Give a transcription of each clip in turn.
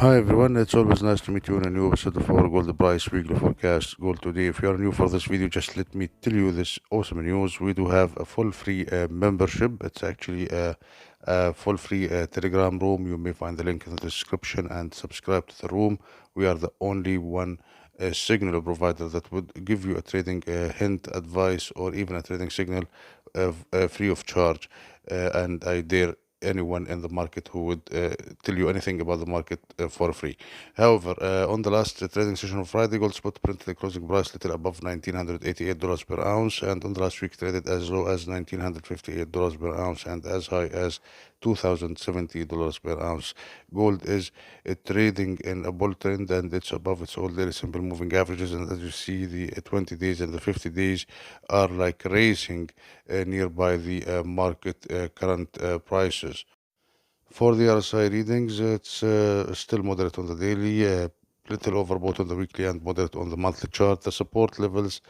Hi everyone, it's always nice to meet you in a new episode of our Gold Price Weekly Forecast Gold Today. If you are new for this video, just let me tell you this awesome news. We do have a full free membership. It's actually a full free Telegram room. You may find the link in the description and subscribe to the room. We are the only one signal provider that would give you a trading hint, advice, or even a trading signal free of charge. And I dare anyone in the market who would tell you anything about the market for free. However, on the last trading session of Friday, gold spot printed a closing price little above $1,988 per ounce, and on the last week traded as low as $1,958 per ounce and as high as $2,070 per ounce. Gold is trading in a bull trend and it's above its old daily simple moving averages. And as you see, the 20 days and the 50 days are like racing nearby the market current prices. For the RSI readings, it's still moderate on the daily, little overbought on the weekly, and moderate on the monthly chart. The support levels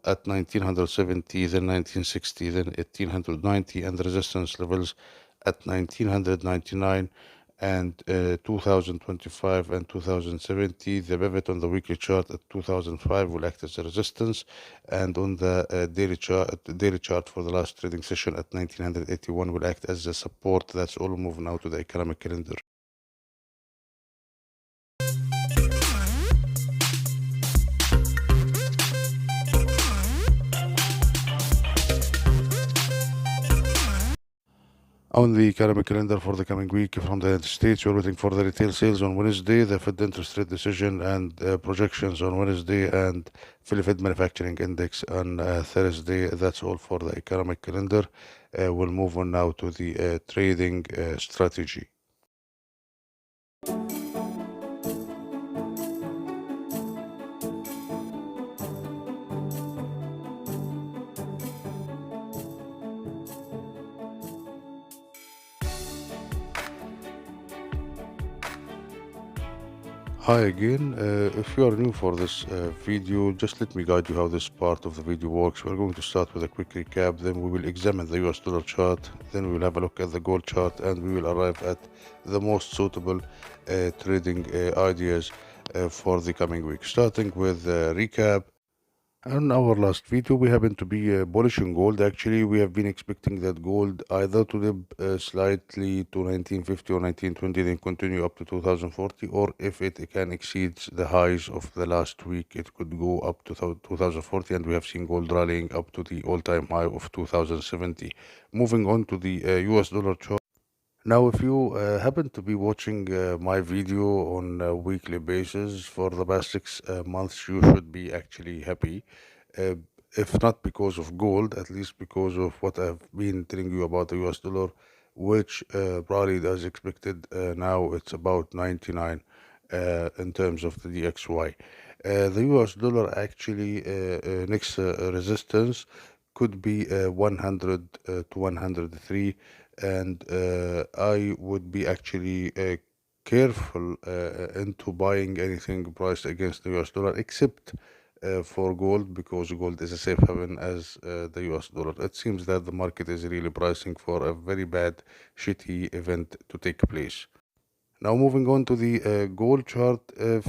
at 1970, then 1960, then 1890, and the resistance levels at 1999 and 2025 and 2070. The pivot on the weekly chart at 2005 will act as a resistance, and on the daily chart for the last trading session at 1981 will act as a support. That's all. Move now to the economic calendar. On the economic calendar for the coming week from the United States, we're waiting for the retail sales on Wednesday, the Fed interest rate decision and projections on Wednesday, and Philly Fed manufacturing index on Thursday. That's all for the economic calendar. We'll move on now to the trading strategy. Hi again. If you are new for this video, just let me guide you how this part of the video works. We're going to start with a quick recap, then we will examine the US dollar chart, then we will have a look at the gold chart, and we will arrive at the most suitable trading ideas for the coming week. Starting with recap. On our last video, we happen to be bullish on gold. Actually, we have been expecting that gold either to dip slightly to 1950 or 1920, then continue up to 2040, or if it can exceed the highs of the last week, it could go up to 2040, and we have seen gold rallying up to the all-time high of 2070. Moving on to the US dollar chart. Now, if you happen to be watching my video on a weekly basis for the past 6 months, you should be actually happy. Uh, if not because of gold, at least because of what I've been telling you about the US dollar, which rallied as expected. Now it's about 99 in terms of the DXY. The US dollar actually next resistance could be 100 to 103, and I would be actually careful into buying anything priced against the US dollar, except for gold, because gold is a safe haven as the US dollar. It seems that the market is really pricing for a very bad, shitty event to take place. Now, moving on to the gold chart, if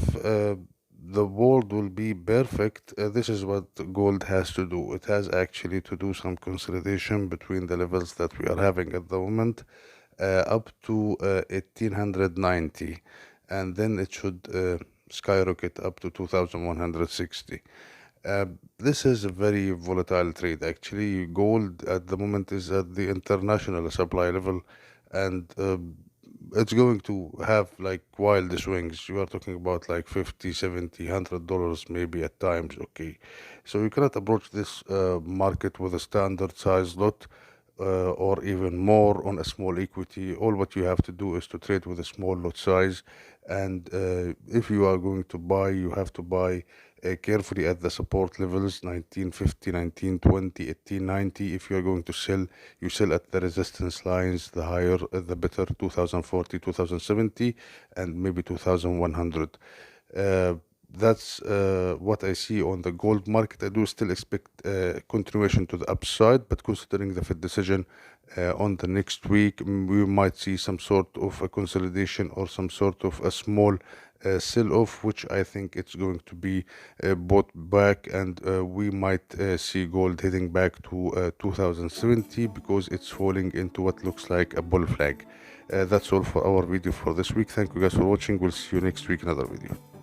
the world will be perfect, this is what gold has to do. It has actually to do some consolidation between the levels that we are having at the moment, up to 1890, and then it should skyrocket up to 2160. This is a very volatile trade. Actually, gold at the moment is at the international supply level, and it's going to have like wild swings. You are talking about like 50, 70, $100 maybe at times. Okay, so you cannot approach this market with a standard size lot or even more on a small equity. All what you have to do is to trade with a small lot size, and if you are going to buy, you have to buy carefully at the support levels 1950, 1920, 1890. If you are going to sell, you sell at the resistance lines, the higher the better, 2040, 2070, and maybe 2100. that's what I see on the gold market. I do still expect continuation to the upside, but considering the Fed decision on the next week, we might see some sort of a consolidation or some sort of a small sell-off, which I think it's going to be bought back, and we might see gold heading back to 2070 because it's falling into what looks like a bull flag. That's all for our video for this week. Thank you guys for watching. We'll see you next week in another video.